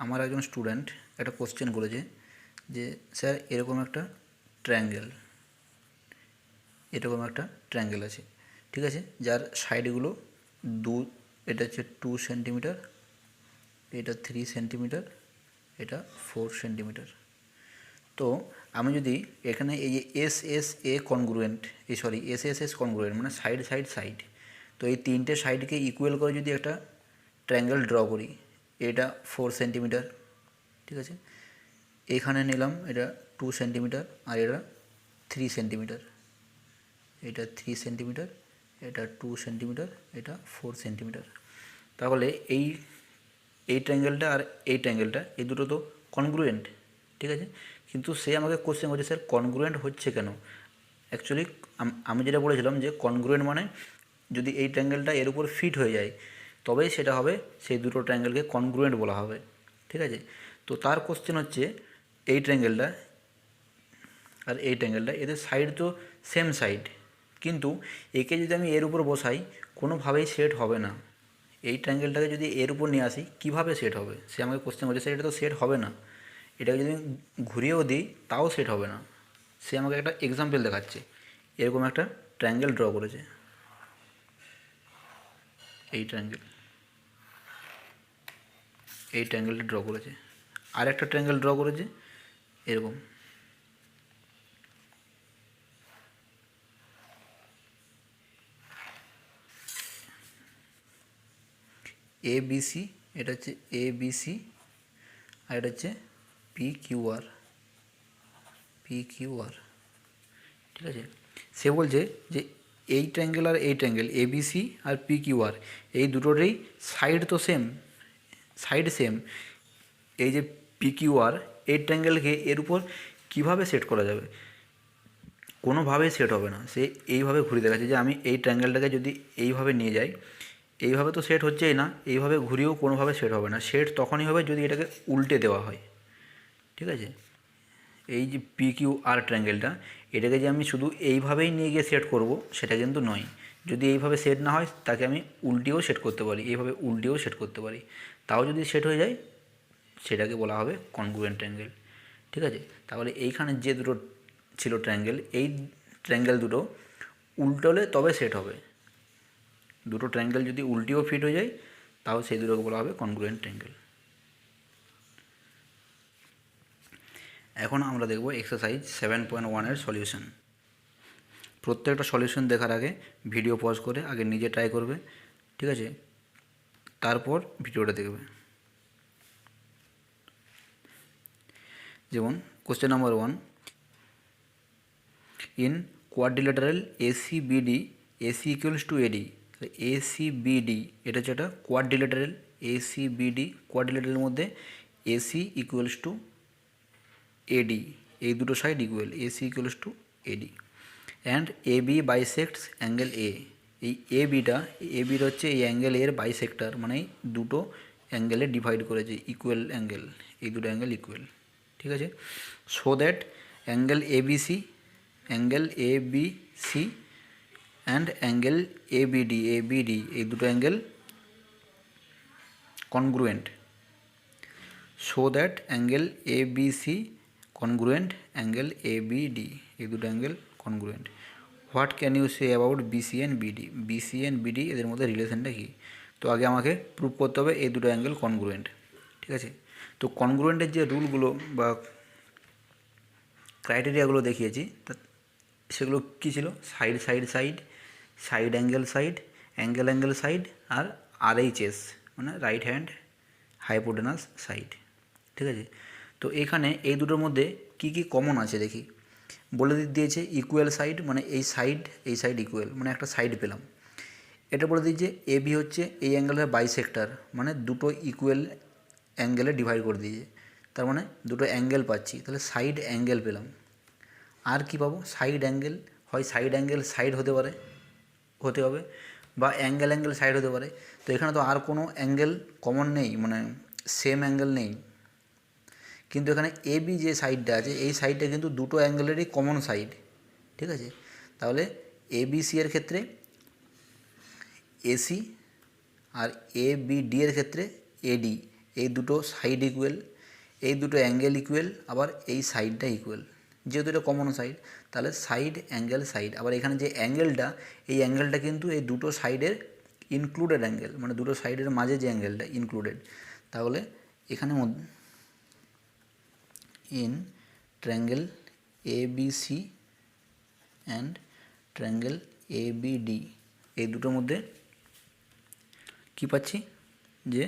আমার একজন স্টুডেন্ট একটা কোশ্চেন করেছে যে স্যার এরকম একটা ট্রায়াঙ্গেল আছে, ঠিক আছে, যার সাইডগুলো দু এটা হচ্ছে 2 সেন্টিমিটার, এটা 3 সেন্টিমিটার, এটা 4 সেন্টিমিটার। তো আমি যদি এখানে এই যে S S A congruent S S S congruent মানে সাইড সাইড সাইড, তো এই তিনটে সাইডকে ইকুয়াল করে যদি একটা ট্রায়াঙ্গেল ড্র করি, এটা 4 সেন্টিমিটার, ঠিক আছে, এখানে নিলাম এটা 2 সেন্টিমিটার আর এটা 3 সেন্টিমিটার, এটা 3 সেন্টিমিটার, এটা 2 সেন্টিমিটার, এটা 4 সেন্টিমিটার। তাহলে এই এই ট্রায়াঙ্গেলটা আর এই ট্রায়াঙ্গেলটা এই দুটো তো কনগ্রুয়েন্ট, ঠিক আছে, কিন্তু সে আমাকে কোশ্চেন করছে স্যার কনগ্রুয়েন্ট হচ্ছে কেন। অ্যাকচুয়ালি আমি যেটা বলেছিলাম যে কনগ্রুয়েন্ট মানে যদি এই ট্রায়াঙ্গেলটা এর উপর ফিট হয়ে যায় তবেই সেটা হবে, সেই দুটো ট্রায়াঙ্গেলকে কনগ্রুয়েন্ট বলা হবে, ঠিক আছে। তো তার কোশ্চেন হচ্ছে এই ট্রায়াঙ্গেলটা আর এই ট্রায়াঙ্গেলটা এদের সাইড তো সেম সাইড, কিন্তু একে যদি আমি এর উপর বসাই কোনোভাবেই সেট হবে না। এই ট্রায়াঙ্গেলটাকে যদি এর উপর নিয়ে আসি কীভাবে সেট হবে, সে আমাকে কোশ্চেন করছে স্যার এটা তো সেট হবে না, এটাকে যদি ঘুরিয়েও দিই তাও সেট হবে না। সে আমাকে একটা এক্সাম্পল দেখাচ্ছে, এরকম একটা ট্রায়াঙ্গেল ড্র করেছে, এই ট্রায়াঙ্গেলটা ড্র করেছে, আর একটা ট্রায়াঙ্গেল ড্র করেছে এরকম। এ বি সি, এটা হচ্ছে এ বি সি, আর এটা হচ্ছে পি কিউ আর, ঠিক আছে। সে বলছে যে এই ট্রায়াঙ্গেল আর এই ট্রায়াঙ্গেল এ বি সি আর পি কিউ আর এই দুটোরই সাইড তো সেম, এই যে পি কিউ আর এই ট্রায়াঙ্গেলকে এর উপর কীভাবে সেট করা যাবে, কোনোভাবেই সেট হবে না। সে এইভাবে ঘুরিয়ে দেখাচ্ছে যে আমি এই ট্রায়াঙ্গেলটাকে যদি এইভাবে নিয়ে যাই, এইভাবে তো সেট হচ্ছেই না, এইভাবে ঘুরিয়েও কোনোভাবে সেট হবে না। সেট তখনই হবে যদি এটাকে উল্টে দেওয়া হয়, ঠিক আছে। এই যে পি কিউ আর ট্রায়াঙ্গেলটা, এটাকে যে আমি শুধু এইভাবেই নিয়ে গিয়ে সেট করব সেটা কিন্তু নয়। যদি এইভাবে সেট না হয় তাকে আমি উল্টিয়েও সেট করতে পারি, এইভাবে উল্টিয়েও সেট করতে পারি, তাও যদি সেট হয়ে যায় সেটাকে বলা হবে কনগ্রুয়েন্ট ট্রায়াঙ্গেল, ঠিক আছে। তাহলে এইখানে যে দুটো ছিল ট্রায়াঙ্গেল, এই ট্রায়াঙ্গেল দুটো উল্টোলে তবে সেট হবে। দুটো ট্রায়াঙ্গেল যদি উল্টিও ফিট হয়ে যায় তাও সেই দুটোকে বলা হবে কনগ্রুয়েন্ট ট্রায়াঙ্গেল। এখন আমরা দেখব এক্সারসাইজ 7.1 সলিউশন। প্রত্যেকটা সলিউশন দেখার আগে ভিডিও পজ করে আগে নিজে ট্রাই করবে, ঠিক আছে, তারপর ভিডিওটা দেখবে। যেমন question number 1, in quadrilateral ACBD AC equals to AD. ACBD এটা হচ্ছে একটা কোয়াড্রিল্যাটারাল, এসিবিডি কোয়াড্রিল্যাটারালের মধ্যে এসি ইকুয়ালস টু এডি, এই দুটো side equal, AC equals to AD, and A B bisects angle A. এই এবির হচ্ছে এই অ্যাঙ্গেল এর বাইসেক্টর, মানে দুটো অ্যাঙ্গেলে ডিভাইড করেছে, ইকুয়াল অ্যাঙ্গেল, এই দুটো অ্যাঙ্গেল ইকুয়াল, ঠিক আছে। So that angle ABC and angle ABD এই দুটো angle congruent. So that angle ABC congruent, angle ABD এই দুটো angle congruent. What can you say about BC and BD, এদের মধ্যে রিলেশনটা কী। তো আগে আমাকে প্রুভ করতে হবে এই দুটো অ্যাঙ্গেল কনগ্রুয়েন্ট, ঠিক আছে। তো কনগ্রুয়েন্টের যে রুলগুলো বা ক্রাইটেরিয়াগুলো দেখিয়েছি তা সেগুলো কী ছিল, সাইড অ্যাঙ্গেল সাইড আর RHS মানে রাইট হ্যান্ড হাইপোটেনাস সাইড, ঠিক আছে। তো এখানে এই দুটোর মধ্যে কী কী কমন আছে দেখি। বলে দিয়েছে ইকুয়াল সাইড, মানে এই সাইড ইকুয়াল, মানে একটা সাইড পেলাম। এটা বলে দিয়েছে এবি হচ্ছে এই অ্যাঙ্গেলের বাইসেক্টর, মানে দুটো ইকুয়াল অ্যাঙ্গেলে ডিভাইড করে দিয়েছে, তার মানে দুটো অ্যাঙ্গেল পাচ্ছি, তাহলে সাইড অ্যাঙ্গেল পেলাম। আর কি পাবো, সাইড অ্যাঙ্গেল, হয় সাইড অ্যাঙ্গেল সাইড হতে হবে বা অ্যাঙ্গেল সাইড হতে পারে। তো এখানে তো আর কোনো অ্যাঙ্গেল কমন নেই, মানে সেম অ্যাঙ্গেল নেই, কিন্তু এখানে এবি যে সাইডটা আছে এই সাইডটা কিন্তু দুটো অ্যাঙ্গেলেরই কমন সাইড, ঠিক আছে। তাহলে এবিসি এর ক্ষেত্রে এসি আর এবিডি এর ক্ষেত্রে এডি, এই দুটো সাইড ইকুয়াল, এই দুটো অ্যাঙ্গেল ইকুয়াল, আবার এই সাইডটা ইকুয়াল। যেহেতু এটা কমন সাইড, তাহলে সাইড অ্যাঙ্গেল সাইড। আবার এখানে যে অ্যাঙ্গেলটা, এই অ্যাঙ্গেলটা কিন্তু এই দুটো সাইডের ইনক্লুডেড অ্যাঙ্গেল, মানে দুটো সাইডের মাঝে যে অ্যাঙ্গেলটা ইনক্লুডেড। তাহলে এখানে in triangle ABC and triangle ABD, এই দুটোর মধ্যে কী পাচ্ছি, যে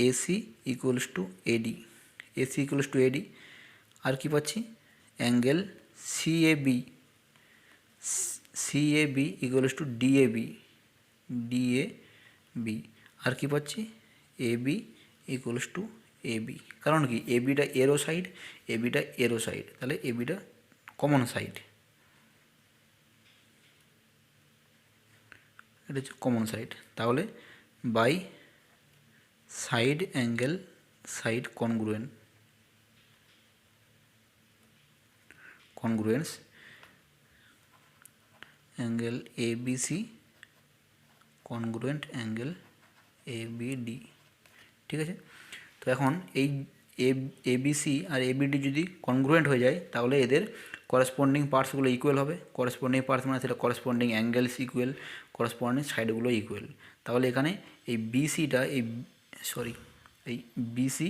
AC equals to AD, AC equals to AD. আর কী পাচ্ছি, angle CAB, CAB equals to DAB, DAB. আর কী পাচ্ছি, এবি ইকুয়ালস টু এবি। কারণ কি, এবিটা এরো সাইড, এবিটা এরো সাইড, তাহলে এবিটা কমন সাইড, এটা হচ্ছে কমন সাইড। তাহলে by side angle side congruence angle ABC congruent angle ABD. ঠিক আছে, তো এখন এই এবিসি আর এবিডি যদি কনগ্রুয়েন্ট হয়ে যায়, তাহলে এদের করেসপন্ডিং পার্টসগুলো ইকুয়াল হবে। করেসপন্ডিং পার্টস মানে সেটা করেসপন্ডিং অ্যাঙ্গেলস ইকুয়াল, করেসপন্ডিং সাইডগুলো ইকুয়াল। তাহলে এখানে এই বিসিটা, এই বিসি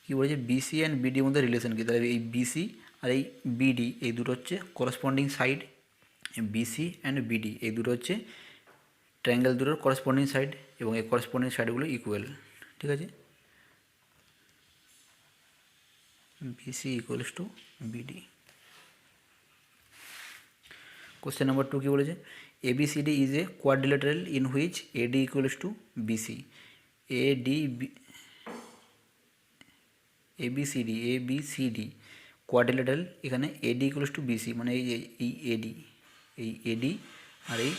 কী বলেছে, বিসি অ্যান্ড বিডির মধ্যে রিলেশন কী, তাহলে এই বিসি আর এই বিডি এই দুটো হচ্ছে corresponding side, BC and BD এই দুটো হচ্ছে ট্রায়াঙ্গেল দুটোর করেসপন্ডিং সাইড, এবং এই করেসপন্ডিং সাইডগুলো ইকুয়াল। ঠিক আছে, BC equals to BD. Question number 2 কী বলেছে, ABCD is a quadrilateral in which AD equals to BC। ABCD quadrilateral, এখানে AD ইকুয়ালস টু BC, মানে এই AD আর এই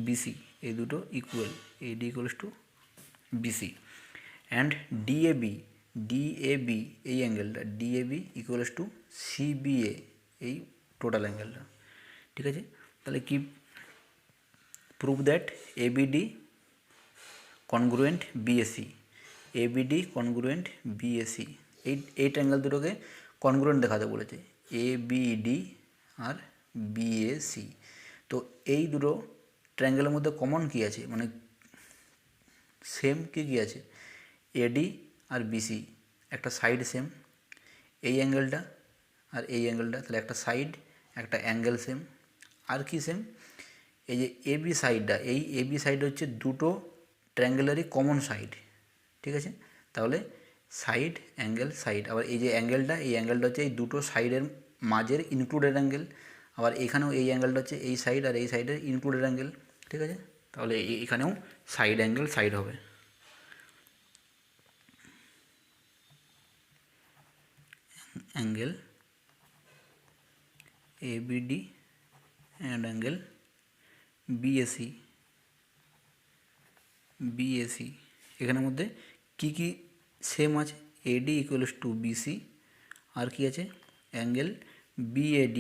BC এই দুটো equal, AD equals to BC। And DAB এই অ্যাঙ্গেলটা, DAB ইকুয়ালস টু CBA এই টোটাল অ্যাঙ্গেলটা। ঠিক আছে, তাহলে কি, prove that ABD congruent BAC, ABD congruent BAC, এই ট্রায়াঙ্গেল দুটোকে কনগ্রুয়েন্ট দেখাতে বলেছে, ABD আর BAC। তো এই দুটো ট্রায়াঙ্গেলের মধ্যে কমন কী আছে, মানে সেম কী আছে, AD আর BC একটা সাইড সেম, এই অ্যাঙ্গেলটা আর এই অ্যাঙ্গেলটা, তাহলে একটা সাইড একটা অ্যাঙ্গেল সেম। আর কি সেম, এই যে এবি সাইডটা, এই এবি সাইড হচ্ছে দুটো ট্রায়াঙ্গেলেরই কমন সাইড। ঠিক আছে, তাহলে সাইড অ্যাঙ্গেল সাইড। আবার এই যে অ্যাঙ্গেলটা, এই অ্যাঙ্গেলটা হচ্ছে এই দুটো সাইডের মাঝের ইনক্লুডেড অ্যাঙ্গেল। আবার এখানেও এই অ্যাঙ্গেলটা হচ্ছে এই সাইড আর এই সাইডের ইনক্লুডেড অ্যাঙ্গেল। ঠিক আছে, তাহলে এখানেও সাইড অ্যাঙ্গেল সাইড হবে। Angle ABD and angle BAC এখানের মধ্যে কি কি সেম আছে, AD ইকুয়ালস টু BC, আর কি আছে angle BAD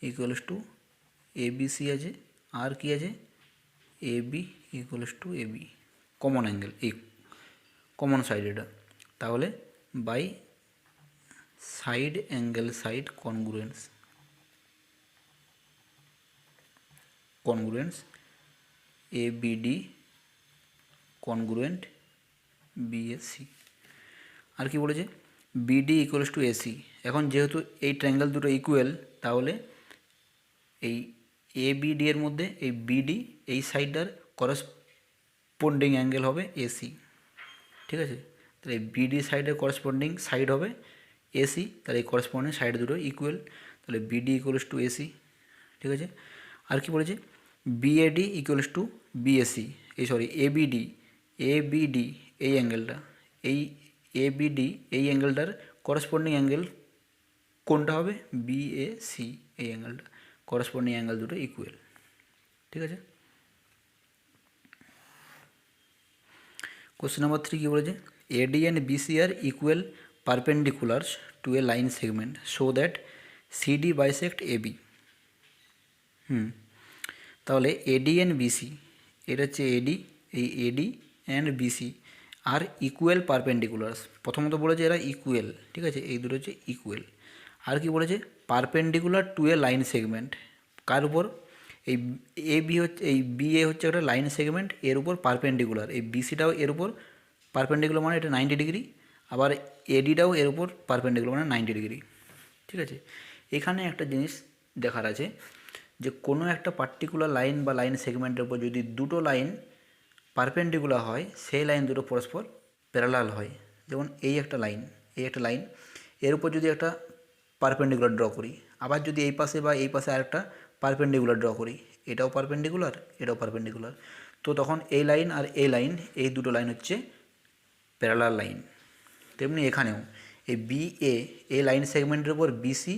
equals to ABC আছে, আর কি আছে AB equals to AB, common angle, এই কমন সাইড এটা। তাহলে by side angle side congruence ABD congruent BAC। আর কি বলেছে, BD ইকুয়ালস টু AC। এখন যেহেতু এই ট্রায়াঙ্গেল দুটো ইকুয়াল, তাহলে এই ABD এর মধ্যে এই BD এই সাইডটার করসপন্ডিং অ্যাঙ্গেল হবে AC। ঠিক আছে, তাহলে এই BD সাইডের করসপন্ডিং সাইড হবে AC, তাহলে এই করসপন্ডিং সাইড দুটো ইকুয়াল, তাহলে BD ইকুয়ালস টু AC। ঠিক আছে, আর কি বলেছে, BAD equals two BAC, ABD এই অ্যাঙ্গেলটা, এই ABD এই অ্যাঙ্গেলটার করসপন্ডিং অ্যাঙ্গেল কোনটা হবে, BAC এই অ্যাঙ্গেলটা, করসপন্ডিং অ্যাঙ্গেল দুটো ইকুয়াল। ঠিক আছে, কোশ্চেন নাম্বার 3 কী বলেছে, AD and BC are equal perpendiculars to a line segment so that CD bisect AB। তাহলে AD and BC, এটা হচ্ছে AD এই এডি অ্যান্ড বিসি আর ইকুয়াল পারপেন্ডিকুলারস। প্রথমত বলেছে এরা ইকুয়াল, ঠিক আছে, এই দুটো হচ্ছে ইকুয়াল। আর কি বলেছে, perpendicular to a line segment. কার উপর, এই এ বি হচ্ছে, এই বি এ হচ্ছে একটা লাইন সেগমেন্ট, এর উপর পারপেন্ডিকুলার, এই বিসিটাও এর উপর পারপেন্ডিকুলার মানে এটা 90 ডিগ্রি, আবার এডিটাও এর উপর পারপেন্ডিকুলার মানে 90 ডিগ্রি, ঠিক আছে। এখানে একটা জিনিস দেখার আছে যে কোনো একটা পার্টিকুলার লাইন বা লাইন সেগমেন্টের উপর যদি দুটো লাইন পারপেন্ডিকুলার হয়, সেই লাইন দুটো পরস্পর প্যারালাল হয়। যেমন এই একটা লাইন, এই একটা লাইন, এর উপর যদি একটা পারপেন্ডিকুলার ড্র করি, আবার যদি এই পাশে বা এই পাশে আরেকটা পারপেন্ডিকুলার ড্র করি, এটাও পারপেন্ডিকুলার, এটাও পারপেন্ডিকুলার, তো তখন এই লাইন আর এই লাইন, এই দুটো লাইন হচ্ছে প্যারালাল লাইন। তেমনি এখানেও এই বি এ লাইন সেগমেন্টের উপর বিসি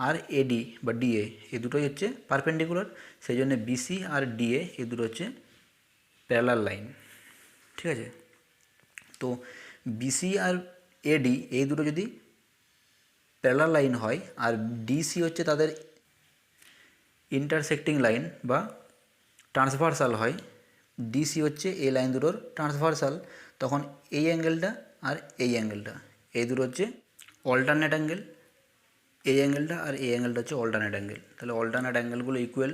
আর এডি বা ডিএ এই দুটোই হচ্ছে পারপেন্ডিকুলার, সেই জন্য বিসি আর ডিএ এই দুটো হচ্ছে প্যারালাল লাইন, ঠিক আছে। তো বিসি আর এডি এই দুটো যদি প্যারালাল লাইন হয় আর ডিসি হচ্ছে তাদের ইন্টারসেক্টিং লাইন বা ট্রান্সভার্সাল হয়, ডিসি হচ্ছে এই লাইন দুটোর ট্রান্সভার্সাল, তখন এই অ্যাঙ্গেলটা আর এই অ্যাঙ্গেলটা এই দুটো হচ্ছে অল্টারনেট অ্যাঙ্গেল, এই অ্যাঙ্গেলটা আর এই অ্যাঙ্গেলটা হচ্ছে অল্টারনেট অ্যাঙ্গেল। তাহলে অল্টারনেট অ্যাঙ্গেলগুলো ইকুয়াল,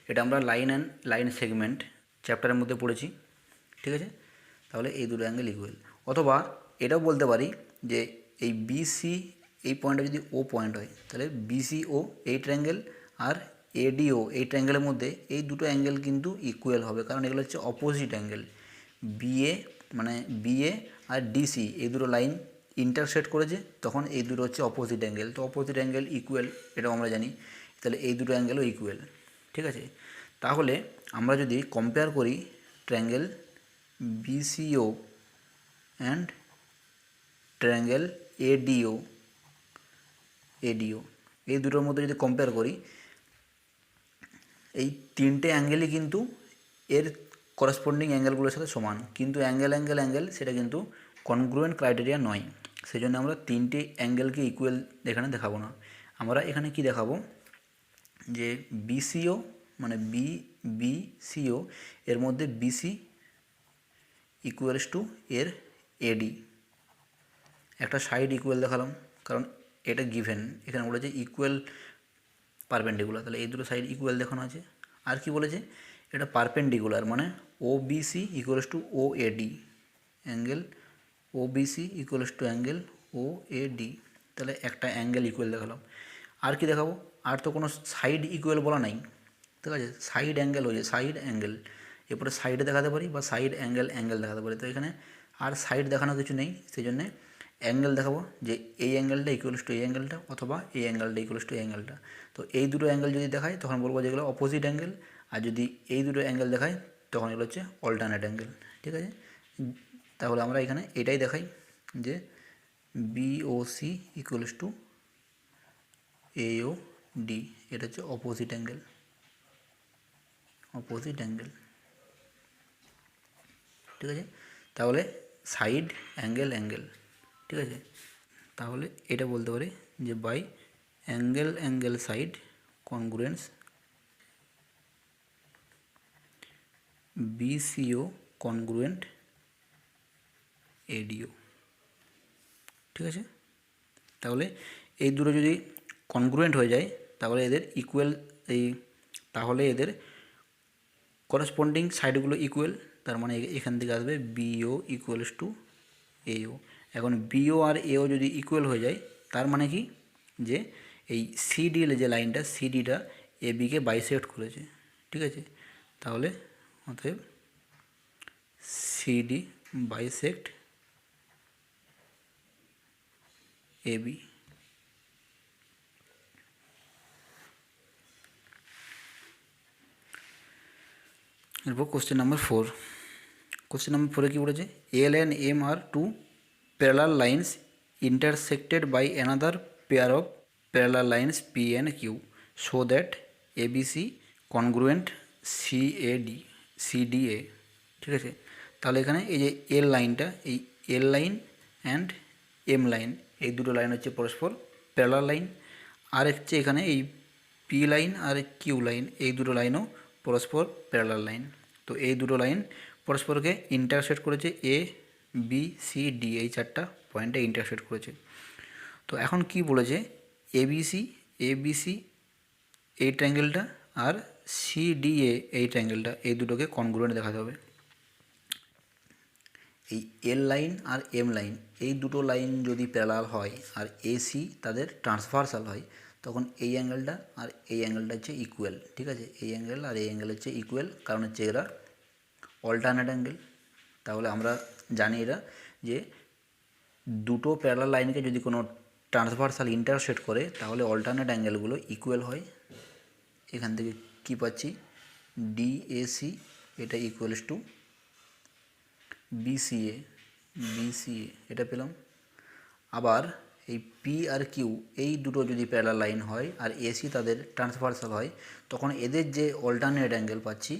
এটা আমরা লাইন সেগমেন্ট চ্যাপ্টারের মধ্যে পড়েছি, ঠিক আছে। তাহলে এই দুটো অ্যাঙ্গেল ইকুয়াল। অথবা এটাও বলতে পারি যে এই বিসি এই পয়েন্টটা যদি ও পয়েন্ট হয়, তাহলে বিসিও এই ট্রায়াঙ্গেল আর এডিও এই ট্রায়াঙ্গেলের মধ্যে এই দুটো অ্যাঙ্গেল কিন্তু ইকুয়াল হবে, কারণ এগুলো হচ্ছে অপোজিট অ্যাঙ্গেল। বিএ আর ডিসি এই দুটো লাইন ইন্টারসেক্ট করেছে, তখন এই দুটো হচ্ছে অপোজিট অ্যাঙ্গেল, তো অপোজিট অ্যাঙ্গেল ইকুয়াল, এটাও আমরা জানি। তাহলে এই দুটো অ্যাঙ্গেলও ইকুয়াল, ঠিক আছে। তাহলে আমরা যদি কম্পেয়ার করি ট্রায়াঙ্গেল বিসিও অ্যান্ড ট্রায়াঙ্গেল এডিও এই দুটোর মধ্যে যদি কম্পেয়ার করি, এই তিনটে অ্যাঙ্গেলই কিন্তু এর করেসপন্ডিং অ্যাঙ্গেলগুলোর সাথে সমান, কিন্তু অ্যাঙ্গেল সেটা কিন্তু কনগ্রুয়েন্ট ক্রাইটেরিয়া নয়, সেই জন্য আমরা তিনটে অ্যাঙ্গেলকে ইকুয়াল এখানে দেখাবো না। আমরা এখানে কি দেখাবো যে বিসিও মানে বিসিও এর মধ্যে বিসি ইকুয়ালস টু এর এডি, একটা সাইড ইকুয়াল দেখালাম, কারণ এটা গিভেন, এখানে বলেছে ইকুয়াল পারপেন্ডিকুলার, তাহলে এই দুটো সাইড ইকুয়াল দেখানো আছে। আর কি বলেছে, এটা পারপেন্ডিকুলার মানে O BC equals to O AD, angle O BC equals to angle O AD, তাহলে একটা অ্যাঙ্গেল ইকুয়াল দেখালাম। আর কি দেখাবো, আর তো কোনো সাইড ইকুয়াল বলা নাই, ঠিক আছে। সাইড অ্যাঙ্গেল হয়েছে, সাইড অ্যাঙ্গেল, এরপরে সাইডে দেখাতে পারি বা সাইড অ্যাঙ্গেল দেখাতে পারি, তো এখানে আর সাইড দেখানো কিছু নেই, সেই জন্যে অ্যাঙ্গেল দেখাবো যে এই অ্যাঙ্গেলটা ইকুয়ালস টু এই অ্যাঙ্গেলটা, অথবা এই অ্যাঙ্গেলটা ইকুয়ালস টু এই অ্যাঙ্গেলটা। তো এই দুটো অ্যাঙ্গেল যদি দেখায় তখন বলবো যেগুলো অপোজিট অ্যাঙ্গেল, আর যদি এই দুটো অ্যাঙ্গেল দেখায় তখন এগুলো হচ্ছে অল্টারনেট অ্যাঙ্গেল, ঠিক আছে। তাহলে আমরা এখানে এটাই দেখাই যে বিওসি ইকুয়ালস টু AOD, এটা হচ্ছে অপোজিট অ্যাঙ্গেল, ঠিক আছে। তাহলে সাইড অ্যাঙ্গেল, ঠিক আছে। তাহলে এটা বলতে পারি যে বাই অ্যাঙ্গেল সাইড কনগ্রুয়েন্স বিসিও কনগ্রুয়েন্ট এডিও, ঠিক আছে। তাহলে এই দুটো যদি কনগ্রুয়েন্ট হয়ে যায় তাহলে এদের ইকুয়াল, তাহলে এদের করেসপন্ডিং সাইডগুলো ইকুয়াল, তার মানে এখান থেকে আসবে বিও ইকুয়ালস টু এও। এখন বিও আর এও যদি ইকুয়াল হয়ে যায় তার মানে কি, যে এই সিডি যে লাইনটা, সিডিটা এ বিকে বাইসেক্ট করেছে, ঠিক আছে। তাহলে অতএব সিডি বাইসেক্ট এবি। এরপর কোশ্চেন নাম্বার 4, কোশ্চেন নাম্বার 4-এ কী বলেছে, L and M are two parallel lines intersected by another pair of parallel lines P and Q so that ABC congruent CDA, ঠিক আছে। তাহলে এখানে এই যে এল লাইনটা, এই L line and M line এই দুটো লাইন হচ্ছে পরস্পর প্যারালাল লাইন, আর হচ্ছে এখানে এই পি লাইন আর কিউ লাইন এই দুটো লাইনও পরস্পর প্যারালাল লাইন। তো এই দুটো লাইন পরস্পরকে ইন্টারসেক্ট করেছে, এ বি সি ডি এই চারটা পয়েন্টে ইন্টারসেক্ট করেছে। তো এখন কি বলেছে, এবিসি এই ট্রায়াঙ্গেলটা আর সিডিএ এই ট্রায়াঙ্গেলটা, এই দুটোকে কনগ্রুয়েন্ট দেখাতে হবে। এই এল লাইন আর এম লাইন এই দুটো লাইন যদি প্যারালাল হয় আর এসি তাদের ট্রান্সভার্সাল হয়, তখন এই অ্যাঙ্গেলটা আর এই অ্যাঙ্গেলটা হচ্ছে ইকুয়াল। ঠিক আছে, এই অ্যাঙ্গেল আর এই অ্যাঙ্গেল হচ্ছে ইকুয়াল, কারণ হচ্ছে এরা অল্টারনেট অ্যাঙ্গেল। তাহলে আমরা জানি এরা যে দুটো প্যারালাল লাইনকে যদি কোনো ট্রান্সভার্সাল ইন্টারসেক্ট করে তাহলে অল্টারনেট অ্যাঙ্গেলগুলো ইকুয়াল হয়। এখান থেকে কী পাচ্ছি, ডিএসি এটা ইকুয়ালস টু বিসিএ এটা পেলাম। আবার এই পি আর কিউ এই দুটো যদি প্যারালাল লাইন হয় আর এসি তাদের ট্রান্সভার্সাল হয়, তখন এদের যে অল্টারনেট অ্যাঙ্গেল পাচ্ছি,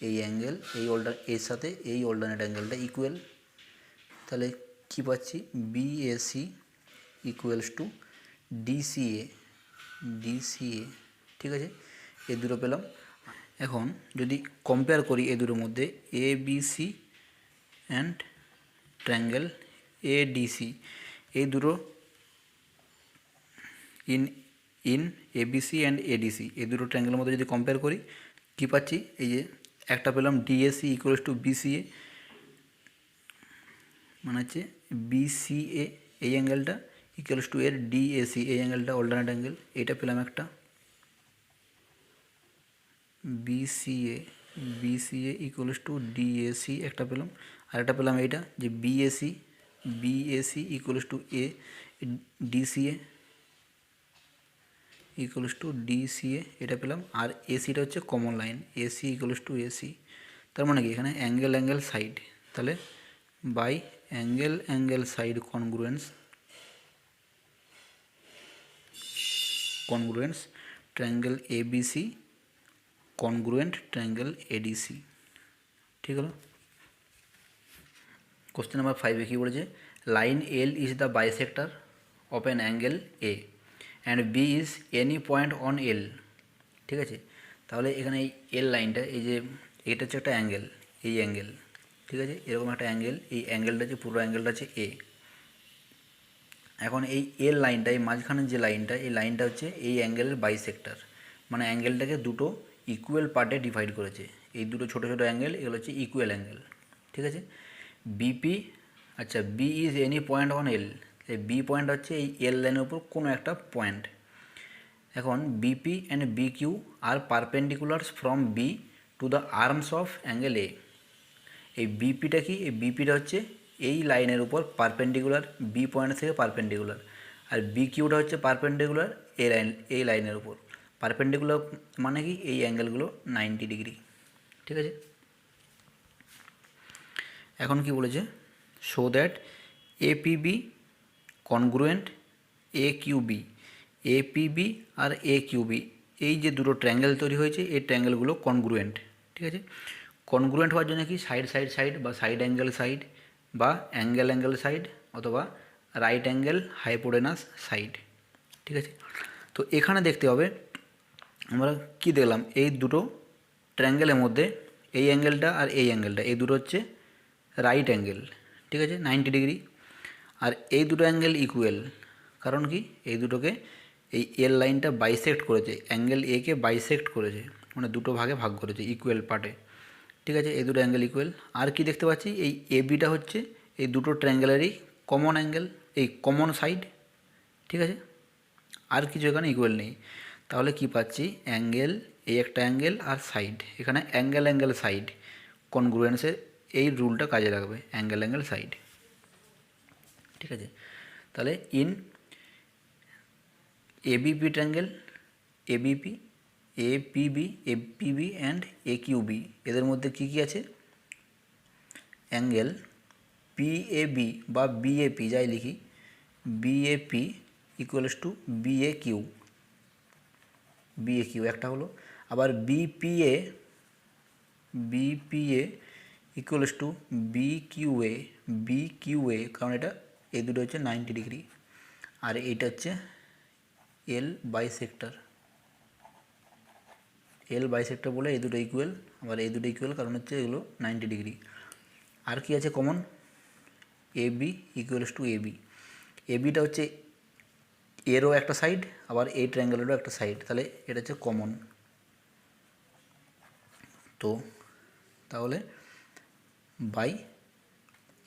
এই অ্যাঙ্গেল এর সাথে এই অল্টারনেট অ্যাঙ্গেলটা ইকুয়াল। তাহলে কী পাচ্ছি, বিএসি ইকুয়ালস টু ডিসিএ। ঠিক আছে, এই দুটো পেলাম। এখন যদি কম্পেয়ার করি এই দুটোর মধ্যে, A B C and triangle ADC, এই দুটো ইন এবিসি অ্যান্ড এডিসি এই দুটো ট্রায়াঙ্গেলের মধ্যে যদি কম্পেয়ার করি কী পাচ্ছি, এই যে একটা পেলাম ডিএসি ইকুয়ালস টু বিসিএ, মানে হচ্ছে বিসিএ এই অ্যাঙ্গেলটা ইকুয়ালস টু এর ডিএসি এই অ্যাঙ্গেলটা অল্টারনেট অ্যাঙ্গেল, এটা পেলাম একটা। বিসিএ ইকুয়ালস টু ডিএসি একটা পেলাম, আর একটা পেলাম এইটা যে BAC equals to A DCA equals to DCA এটা পেলাম। আর এসিটা হচ্ছে common line, AC equals to AC. তার মানে কি এখানে অ্যাঙ্গেল সাইড, তাহলে by angle side congruence triangle ABC congruent triangle ADC. ঠিক হলো। কোশ্চেন নাম্বার 5 কী বলেছে, line L is the bisector of an angle A and B is any point on L. ঠিক আছে, তাহলে এখানে এই এল লাইনটা, এই যে এটা হচ্ছে একটা অ্যাঙ্গেল, এই অ্যাঙ্গেল, ঠিক আছে, এরকম একটা অ্যাঙ্গেল, এই অ্যাঙ্গেলটা হচ্ছে পুরো অ্যাঙ্গেলটা হচ্ছে এ। এখন এই এল লাইনটা, এই মাঝখানের যে লাইনটা, এই লাইনটা হচ্ছে এই অ্যাঙ্গেলের বাইসেক্টর, মানে অ্যাঙ্গেলটাকে দুটো ইকুয়াল পার্টে ডিভাইড করেছে। এই দুটো ছোটো ছোটো অ্যাঙ্গেল এগুলো হচ্ছে ইকুয়াল অ্যাঙ্গেল। ঠিক আছে, বিপি, আচ্ছা B is any point on L, এই বি পয়েন্ট হচ্ছে এই এল লাইনের উপর কোনো একটা পয়েন্ট। এখন BP and B Q are perpendiculars from B to the arms of angle A. এই বিপিটা কি, এই বিপিটা হচ্ছে এই লাইনের উপর পারপেন্ডিকুলার, বি পয়েন্ট থেকে পারপেন্ডিকুলার, আর বি কিউটা হচ্ছে পারপেন্ডিকুলার এই লাইনের উপর। পারপেন্ডিকুলার মানে কি, এই অ্যাঙ্গেলগুলো 90 ডিগ্রি। ঠিক আছে, এখন কি বলেছে, show that APB congruent A QB, APB আর এ কিউবি এই যে দুটো ট্রায়াঙ্গেল তৈরি হয়েছে, এই ট্রায়াঙ্গেলগুলো কনগ্রুয়েন্ট। ঠিক আছে, কনগ্রুয়েন্ট হওয়ার জন্য কি, সাইড বা সাইড অ্যাঙ্গেল সাইড বা অ্যাঙ্গেল সাইড অথবা রাইট অ্যাঙ্গেল হাইপোটেনাস সাইড। ঠিক আছে, তো এখানে দেখতে হবে আমরা কি দেখলাম, এই দুটো ট্রায়াঙ্গেলের মধ্যে এই অ্যাঙ্গেলটা আর এই অ্যাঙ্গেলটা, এই দুটো হচ্ছে রাইট অ্যাঙ্গেল। ঠিক আছে, 90 ডিগ্রি। আর এই দুটো অ্যাঙ্গেল ইকুয়াল, কারণ কি, এই দুটোকে এই এল লাইনটা বাইসেক্ট করেছে, অ্যাঙ্গেল এ কে বাইসেক্ট করেছে, মানে দুটো ভাগে ভাগ করেছে ইকুয়াল পার্টে। ঠিক আছে, এই দুটো অ্যাঙ্গেল ইকুয়াল। আর কি দেখতে পাচ্ছি, এই এবিটা হচ্ছে এই দুটো ট্রায়াঙ্গেলেরই কমন অ্যাঙ্গেল, এই কমন সাইড। ঠিক আছে, আর কিছু এখানে ইকুয়াল নেই। তাহলে কি পাচ্ছি, অ্যাঙ্গেল, এই একটা অ্যাঙ্গেল আর সাইড, এখানে অ্যাঙ্গেল সাইড কনগ্রুয়েন্সের এই রুলটা কাজে লাগবে, অ্যাঙ্গেল সাইড। ঠিক আছে, তাহলে in ABP triangle, APB and AQB এদের মধ্যে কী কী আছে, অ্যাঙ্গেল পিএবি বা বিএপি যাই লিখি, বিএপি ইকুয়ালস টু বিএকিউ একটা হলো। আবার বিপিএ ইকুয়ালস টু বিকিউএ, কারণ এটা এই দুটো হচ্ছে 90 ডিগ্রি, আর এইটা হচ্ছে এল বাইসেক্টর বলে এই দুটো ইকুয়াল আবার এই দুটো ইকুয়াল, কারণ হচ্ছে এগুলো 90 ডিগ্রি। আর কি আছে common? A B equals to A B. A বিটা হচ্ছে এরও একটা সাইড, আবার এই ট্রায়াঙ্গেলেরও একটা সাইড, তাহলে এটা হচ্ছে কমন। তো তাহলে বাই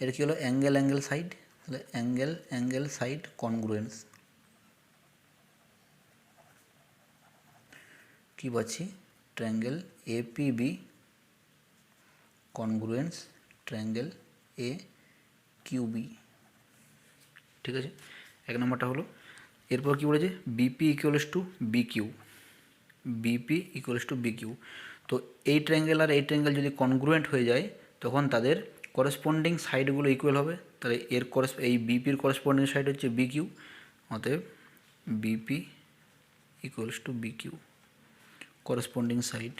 এটা কী হলো? অ্যাঙ্গেল অ্যাঙ্গেল সাইড, তাহলে অ্যাঙ্গেল অ্যাঙ্গেল সাইড কনগ্রুয়েন্স। কী পাচ্ছি? Triangle APB congruence triangle A QB. ঠিক আছে, এক নম্বরটা হলো। এরপর কী বলেছে? BP equals to B Q. BP equals to B Q. তো এই ট্রায়াঙ্গেল আর এই ট্রায়াঙ্গেল যদি কনগ্রুয়েন্ট হয়ে যায় তখন তাদের করেসপন্ডিং সাইডগুলো ইকুয়াল হবে। তাহলে এর এই বিপির করেসপন্ডিং সাইড হচ্ছে বি কিউ, অতএব BP equals to B Q corresponding side.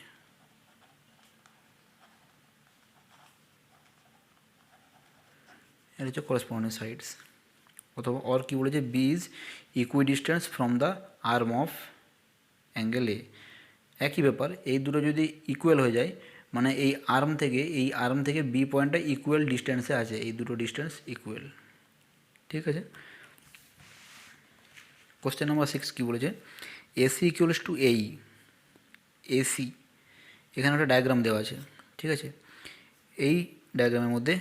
এটা হচ্ছে করেসপন্ডিং সাইডস। অথবা और কি বলেছে? B is equidistance from the arm of angle A. একই ব্যাপার, এই দুটো যদি ইকুয়াল হয়ে যায় মানে এই আর্ম থেকে বি পয়েন্টটা ইকুয়াল ডিস্টেন্সে আছে, এই দুটো ডিস্টেন্স ইকুয়াল। ঠিক আছে, কোশ্চেন নাম্বার 6 কী বলেছে? এসি ইকুয়ালস টু এই। এসি এখানে একটা ডায়াগ্রাম দেওয়া আছে, ঠিক আছে। এই ডায়াগ্রামের মধ্যে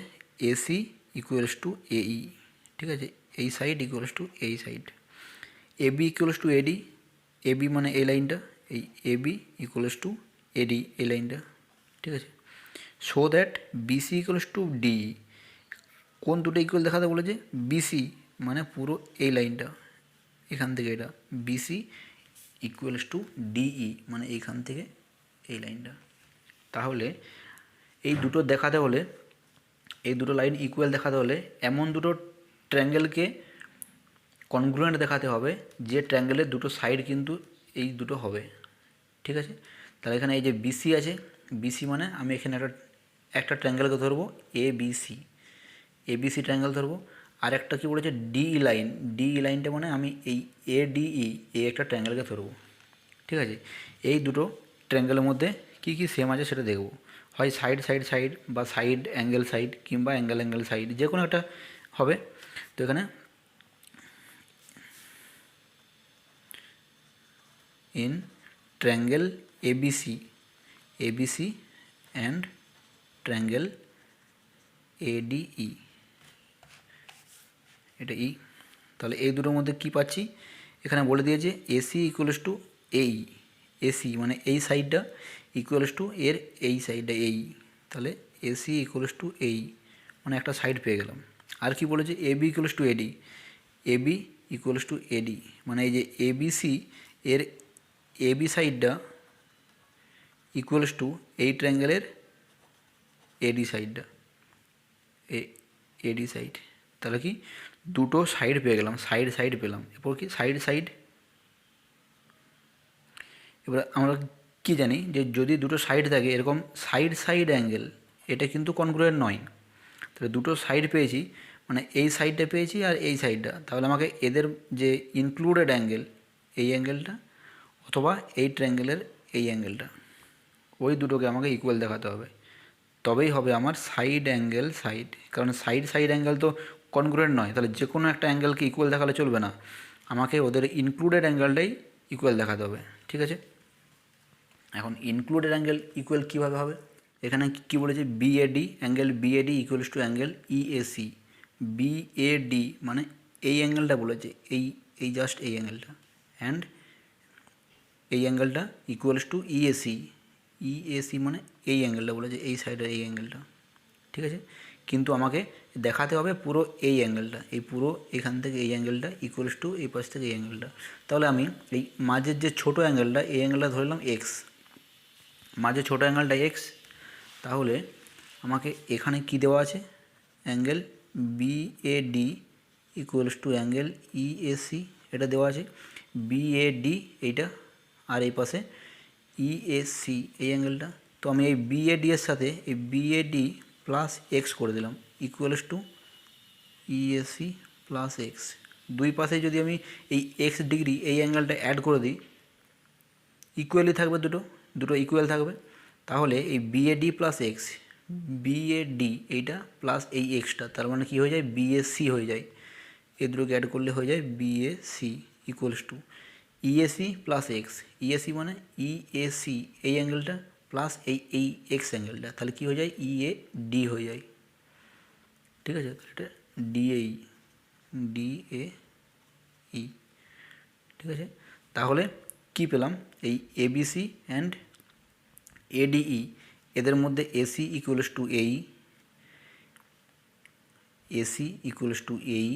এসি ইকুয়ালস টু এই, ঠিক আছে, এই সাইড ইকুয়ালস টু এই side. AB equals to AD, AB মানে এই লাইনটা, এই এবি ইকুয়ালস টু এডি এই লাইনটা, ঠিক আছে। So that BC equals to D. কোন দুটো ইকুয়াল দেখাতে বলেছে? বিসি মানে পুরো এই লাইনটা, এখান থেকে এটা বিসি ইকুয়ালস টু ডিই মানে এইখান থেকে এই লাইনটা। তাহলে এই দুটো দেখাতে হলে, এই দুটো লাইন ইকুয়াল দেখাতে হলে এমন দুটো ট্রায়াঙ্গেলকে কনগ্রুয়েন্ট দেখাতে হবে যে ট্রায়াঙ্গেলের দুটো সাইড কিন্তু এই দুটো হবে, ঠিক আছে। তাহলে এখানে এই যে বিসি আছে, বিসি মানে আমি এখানে একটা ট্রায়াঙ্গেলকে ধরবো এবিসি, এবিসি ট্রায়াঙ্গেল ধরবো। আর একটা কী বলেছে? ডিই লাইন, ডিই লাইনটা মানে আমি এই এডিই এই একটা ট্রায়াঙ্গেলকে ধরবো, ঠিক আছে। এই দুটো ট্রায়াঙ্গেলের মধ্যে কী কী সেম আছে সেটা দেখব। হয় সাইড সাইড সাইড, বা সাইড অ্যাঙ্গেল সাইড, কিংবা অ্যাঙ্গেল অ্যাঙ্গেল সাইড, যে কোনো একটা হবে। তো এখানে in triangle ABC and triangle ADE, এটা ই। তাহলে এই দুটোর মধ্যে কি পাচ্ছি? এখানে বলে দিয়েছে এসি ইকুয়ালস টু এই, এসি মানে এই সাইডটা ইকুয়ালস টু এর এই সাইডটা এই, তাহলে এসি ইকুয়ালস টু এই মানে একটা সাইড পেয়ে গেলাম। আর কি বলেছে? AB equals to AD, AB equals to AD মানে এই যে এবিসি এর এবি সাইডটা ইকুয়ালস টু এই ট্রায়াঙ্গেলের এডি সাইডটা, এডি সাইড। তাহলে কি দুটো সাইড পেয়ে গেলাম, সাইড সাইড পেলাম। এরপর কি সাইড সাইড। এবার আমরা কি জানি যে যদি দুটো সাইড থাকে এরকম সাইড সাইড অ্যাঙ্গেল, এটা কিন্তু কনগ্রুয়েন্ট নয়। তাহলে দুটো সাইড পেয়েছি মানে এই সাইডটা পেয়েছি আর এই সাইডটা, তাহলে আমাকে এদের যে ইনক্লুডেড অ্যাঙ্গেল এই অ্যাঙ্গেলটা অথবা এই ট্রায়াঙ্গেলের এই অ্যাঙ্গেলটা, ওই দুটোকে আমাকে ইকুয়াল দেখাতে হবে, তবেই হবে আমার সাইড অ্যাঙ্গেল সাইড। কারণ সাইড সাইড অ্যাঙ্গেল তো কনগ্রুয়েন্ট নয়, তাহলে যে কোনো একটা অ্যাঙ্গেলকে ইকুয়াল দেখালে চলবে না, আমাকে ওদের ইনক্লুডেড অ্যাঙ্গেলটাই ইকুয়াল দেখাতে হবে, ঠিক আছে। এখন ইনক্লুডেড অ্যাঙ্গেল ইকুয়াল কীভাবে হবে? এখানে কী বলেছে? BAD, angle BAD equals to angle EAC. BAD মানে এই অ্যাঙ্গেলটা বলেছে, এই জাস্ট এই অ্যাঙ্গেলটা, অ্যান্ড এই অ্যাঙ্গেলটা ইকুয়ালস টু ইএসি। ইএসি মানে এই অ্যাঙ্গেলটা বলেছে, এই সাইডের এই অ্যাঙ্গেলটা, ঠিক আছে। কিন্তু আমাকে দেখাতে হবে পুরো এই অ্যাঙ্গেলটা, এই পুরো এখান থেকে এই অ্যাঙ্গেলটা ইকুয়ালস টু এই পাশ থেকে এই অ্যাঙ্গেলটা। তাহলে আমি এই মাঝের যে ছোটো অ্যাঙ্গেলটা, এই অ্যাঙ্গেলটা ধরলাম এক্স, মাঝে ছোটো অ্যাঙ্গেলটা এক্স। তাহলে আমাকে এখানে কি দেওয়া আছে? Angle BAD equals to angle EAC, এটা দেওয়া আছে। বিএডি এইটা, আর এই পাশে ইএসি এই অ্যাঙ্গেলটা। তো আমি এই বিএডি এর সাথে এই বিএডি প্লাস এক্স করে দিলাম equals to EAC plus x. দুই পাশে যদি আমি এই এক্স ডিগ্রি এই অ্যাঙ্গেলটা অ্যাড করে দিই, ইকুয়ালি থাকবে, দুটো ইকুয়াল থাকবে। তাহলে এই বিএডি প্লাস এক্স, বিএডি এইটা প্লাস এই এক্সটা, তার মানে কী হয়ে যায়, বিএসি হয়ে যায়। এ দুটোকে অ্যাড করলে হয়ে যায় BAC equals two EAC plus x. EAC মানে ইএসি এই অ্যাঙ্গেলটা প্লাস এই এক্স অ্যাঙ্গেলটা, তাহলে কী হয়ে যায়, ইএডি হয়ে যায়। ঠিক আছে, তাহলে এটা ডিএই, ডিএই। ঠিক আছে, তাহলে কি পেলাম, এই এবিসি অ্যান্ড এডিই এদের মধ্যে এসি ইকুয়ালস টু এই, এসি ইকুয়ালস টু এই,